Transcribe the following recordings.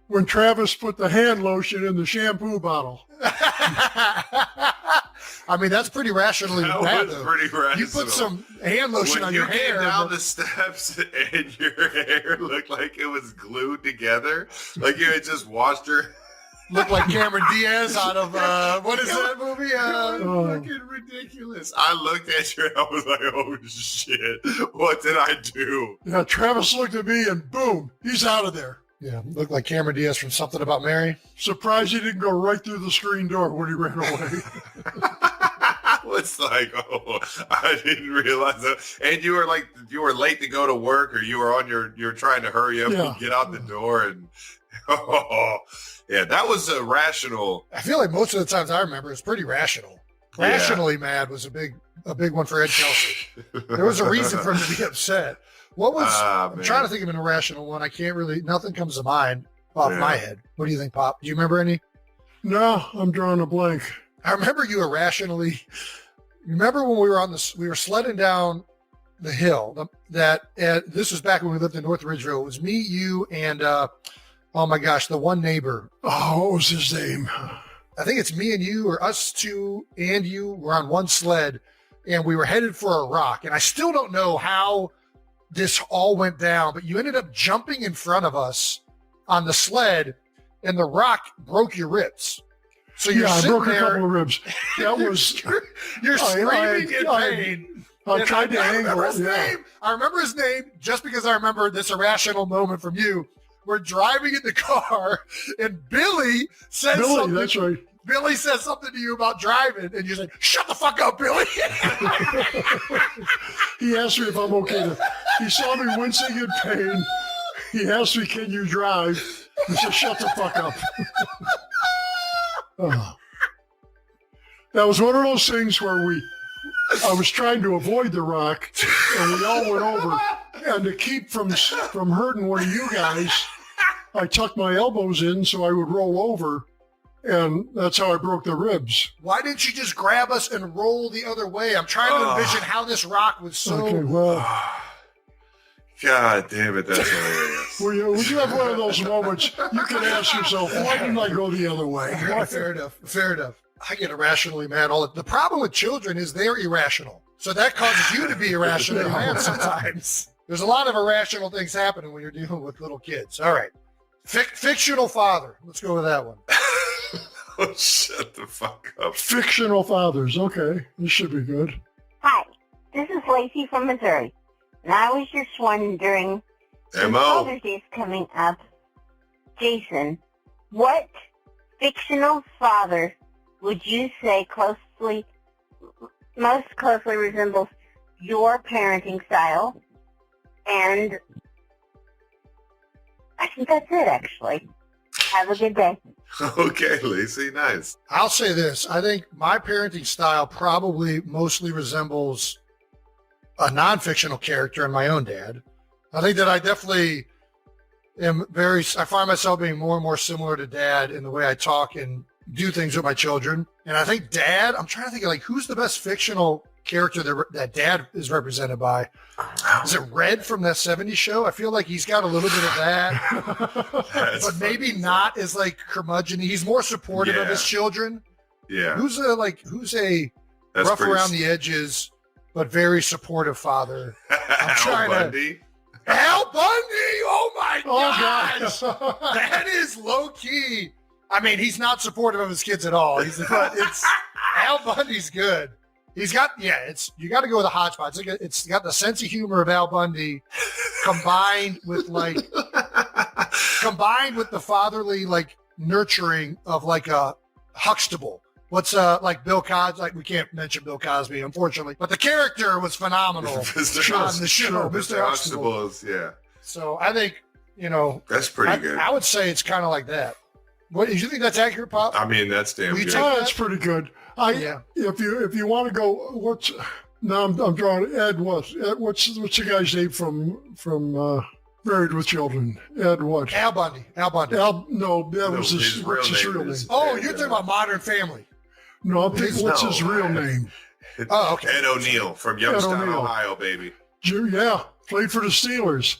when Travis put the hand lotion in the shampoo bottle. I mean, that's pretty rationally That bad, was though. pretty rational. You put some hand lotion when on you your hair. came down the steps and your hair looked like it was glued together, like you had just washed your. Looked like Cameron Diaz out of what is that movie? Fucking ridiculous. I looked at you and I was like, oh shit, what did I do? Yeah, Travis looked at me and boom, he's out of there. Yeah, looked like Cameron Diaz from Something About Mary. Surprised he didn't go right through the screen door when he ran away. I was like, oh, I didn't realize that. And you were late to go to work, or you were trying to hurry up and get out the door, and yeah, that was a rational. I feel like most of the times I remember it's pretty rational. Rationally mad was a big one for Ed Kelce. There was a reason for him to be upset. What was? I'm trying to think of an irrational one. I can't really. Nothing comes to mind off my head. What do you think, Pop? Do you remember any? No, I'm drawing a blank. I remember you irrationally. Remember when we were sledding down the hill. This was back when we lived in North Ridgeville. It was me, you, and oh my gosh, the one neighbor. Oh, what was his name? I think it's me and you, or us two and you were on one sled, and we were headed for a rock. And I still don't know how this all went down, but you ended up jumping in front of us on the sled, and the rock broke your ribs. So you're I broke there, a couple of ribs. That was you're screaming in pain. I tried to angle it. Name. I remember his name just because I remember this irrational moment from you. We're driving in the car, and Billy says something. That's right. Billy says something to you about driving, and you're like, "Shut the fuck up, Billy." He asked me if I'm okay. He saw me wincing in pain. He asked me, "Can you drive?" He said, "Shut the fuck up." That was one of those things where I was trying to avoid the rock, and we all went over. And to keep from hurting one of you guys, I tucked my elbows in so I would roll over, and that's how I broke the ribs. Why didn't you just grab us and roll the other way? I'm trying to envision how this rock was so... Okay, well... God damn it, that's hilarious. When you have one of those moments, you can ask yourself, why didn't I go the other way? Fair enough. I get irrationally mad the problem with children is they're irrational. So that causes you to be irrationally mad sometimes. There's a lot of irrational things happening when you're dealing with little kids. All right. Fictional father. Let's go with that one. Oh, shut the fuck up. Fictional fathers. Okay. This should be good. Hi. This is Lacey from Missouri. And I was just wondering, since M.O. Father's Day is coming up, Jason, what fictional father would you say most closely resembles your parenting style? And I think that's it, actually. Have a good day. Okay, Lacey, nice. I'll say this. I think my parenting style probably mostly resembles a non-fictional character in my own dad. I think that I definitely I find myself being more and more similar to Dad in the way I talk and do things with my children. And I think Dad, I'm trying to think of who's the best fictional character that Dad is represented by. Is it Red from that 70s show? I feel like he's got a little bit of that, but maybe not as curmudgeon. He's more supportive of his children. Yeah. Who's a rough around the edges, but very supportive father. Al Bundy. Al Bundy! Oh my gosh! God. That is low key. I mean, he's not supportive of his kids at all. But Al Bundy's good. He's got you got to go with a hodgepodge. It's got the sense of humor of Al Bundy, combined with the fatherly nurturing of a Huxtable. What's Bill Cosby? We can't mention Bill Cosby, unfortunately, but the character was phenomenal on the show. Mr. Huxtable. Yeah. So I think that's pretty good. I would say it's kind of like that. What do you think that's accurate, Pop? I mean, that's damn good. That's pretty good. If you want to go, I'm drawing Ed. What's the guy's name from Married with Children? Ed what? Al Bundy. What's his real name? Oh, you're talking about Modern Family. No, I'm thinking what's his real name? Oh, okay. Ed O'Neill from Youngstown, Ohio, baby. Yeah, played for the Steelers.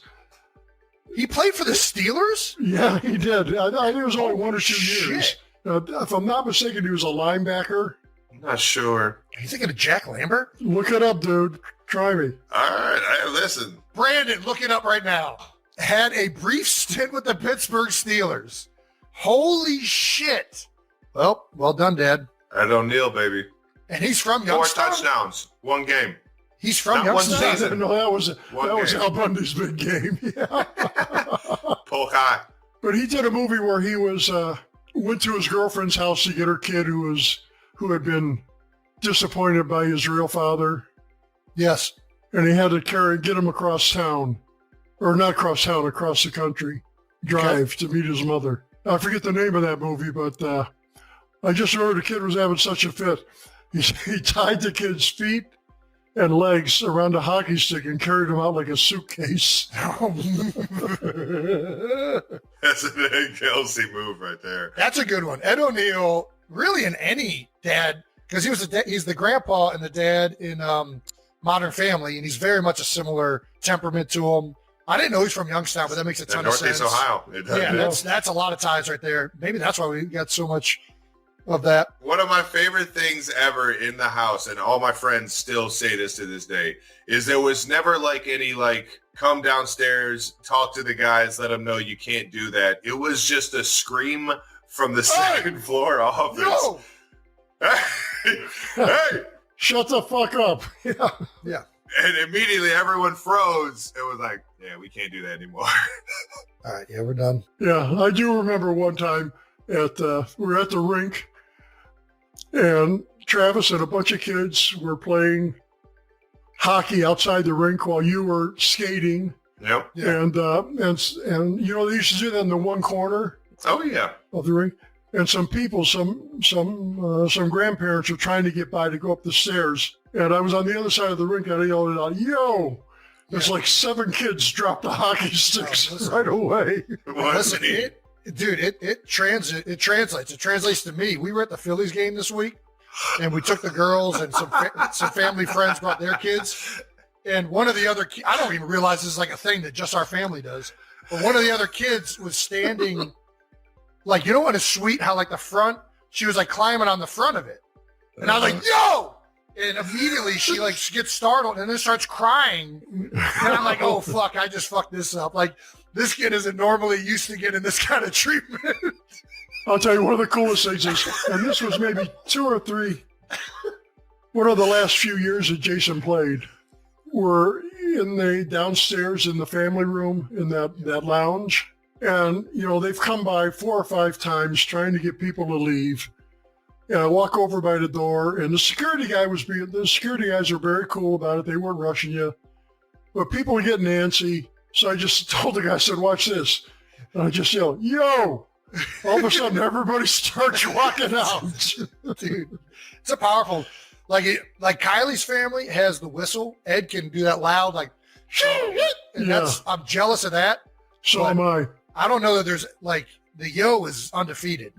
He played for the Steelers? Yeah, he did. I think it was only 1 or 2 years. Shit. If I'm not mistaken, he was a linebacker. I'm not sure. Are you thinking of Jack Lambert? Look it up, dude. Try me. All right, listen. Brandon, look it up right now. Had a brief stint with the Pittsburgh Steelers. Holy shit. Well done, Dad. Ed O'Neill, baby. And he's from 4 Youngstown? touchdowns, 1 game. He's from Not one Youngstown? season. No, that was game. Al Bundy's big game. Yeah. Polk High. But he did a movie where he was went to his girlfriend's house to get her kid who had been disappointed by his real father, Yes. and he had to get him across town, or not across town, across the country, drive to meet his mother. I forget the name of that movie, but I just remember the kid was having such a fit. He tied the kid's feet and legs around a hockey stick and carried him out like a suitcase. That's an Ed Kelce move right there. That's a good one. Ed O'Neill, really in any dad, because he's the grandpa and the dad in Modern Family, and he's very much a similar temperament to him. I didn't know he's from Youngstown, but that makes a ton of sense. Northeast Ohio. Yeah, that's a lot of ties right there. Maybe that's why we got so much of that. One of my favorite things ever in the house, and all my friends still say this to this day, is there was never any come downstairs, talk to the guys, let them know you can't do that. It was just a scream from the second floor office. No! Hey! Shut the fuck up. Yeah. And immediately everyone froze. It was like, yeah, we can't do that anymore. All right, yeah, we're done. Yeah, I do remember one time we were at the rink, and Travis and a bunch of kids were playing hockey outside the rink while you were skating. Yep. Yeah. And you know, they used to do that in the one corner Oh, yeah. of the rink. And some people, some grandparents were trying to get by to go up the stairs. And I was on the other side of the rink, and I yelled it out, "Yo!" There's like 7 kids dropped the hockey sticks right away. Listen, it translates. It translates to me. We were at the Phillies game this week, and we took the girls and some family friends brought their kids. And one of the other, I don't even realize this is like a thing that just our family does. But one of the other kids was standing, like, you know what is sweet? How like the front, she was like climbing on the front of it. And I was like, "Yo!" And immediately she gets startled and then starts crying. And I'm like, "Oh, fuck, I just fucked this up." Like, this kid isn't normally used to getting this kind of treatment. I'll tell you, one of the coolest things is, and this was maybe 2 or 3, one of the last few years that Jason played, were in the downstairs in the family room in that lounge. And, you know, they've come by 4 or 5 times trying to get people to leave. And I walk over by the door, and the security guys are very cool about it. They weren't rushing you. But people were getting antsy. So I just told the guy, I said, "Watch this." And I just yelled, "Yo!" All of a sudden, everybody starts walking out. Dude, it's a powerful, like Kylie's family has the whistle. Ed can do that loud, like, and Yeah. I'm jealous of that. So am I. I don't know that there's the yo is undefeated.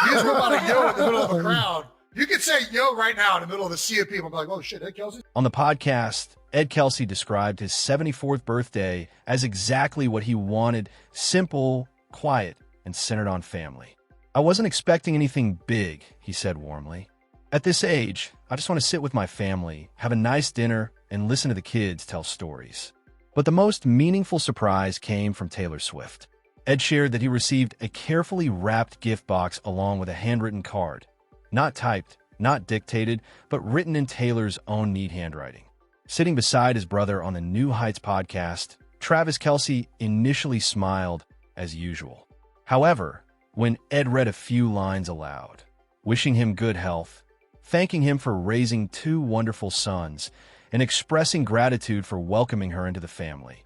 You just whip out a yo in the middle of a crowd. You could say yo right now in the middle of a sea of people. I'm like, "Oh shit, Ed Kelce." On the podcast, Ed Kelce described his 74th birthday as exactly what he wanted: simple, quiet, and centered on family. "I wasn't expecting anything big," he said warmly. "At this age, I just want to sit with my family, have a nice dinner, and listen to the kids tell stories." But the most meaningful surprise came from Taylor Swift. Ed shared that he received a carefully wrapped gift box along with a handwritten card. Not typed, not dictated, but written in Taylor's own neat handwriting. Sitting beside his brother on the New Heights podcast, Travis Kelce initially smiled as usual. However, when Ed read a few lines aloud, wishing him good health, thanking him for raising 2 wonderful sons, and expressing gratitude for welcoming her into the family,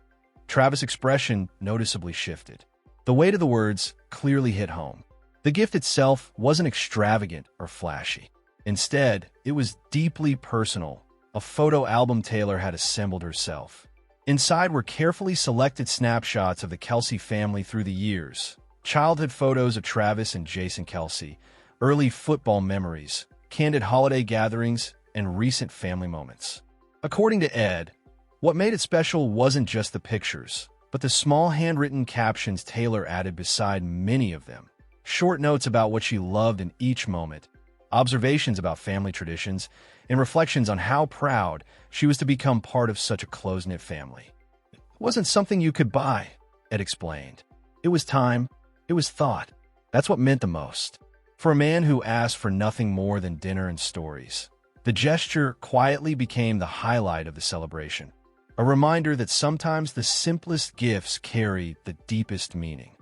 Travis' expression noticeably shifted. The weight of the words clearly hit home. The gift itself wasn't extravagant or flashy. Instead, it was deeply personal, a photo album Taylor had assembled herself. Inside were carefully selected snapshots of the Kelce family through the years, childhood photos of Travis and Jason Kelce, early football memories, candid holiday gatherings, and recent family moments. According to Ed, what made it special wasn't just the pictures, but the small handwritten captions Taylor added beside many of them, short notes about what she loved in each moment, observations about family traditions, and reflections on how proud she was to become part of such a close-knit family. It wasn't something you could buy, Ed explained. It was time. It was thought. That's what meant the most. For a man who asked for nothing more than dinner and stories, the gesture quietly became the highlight of the celebration, a reminder that sometimes the simplest gifts carry the deepest meaning.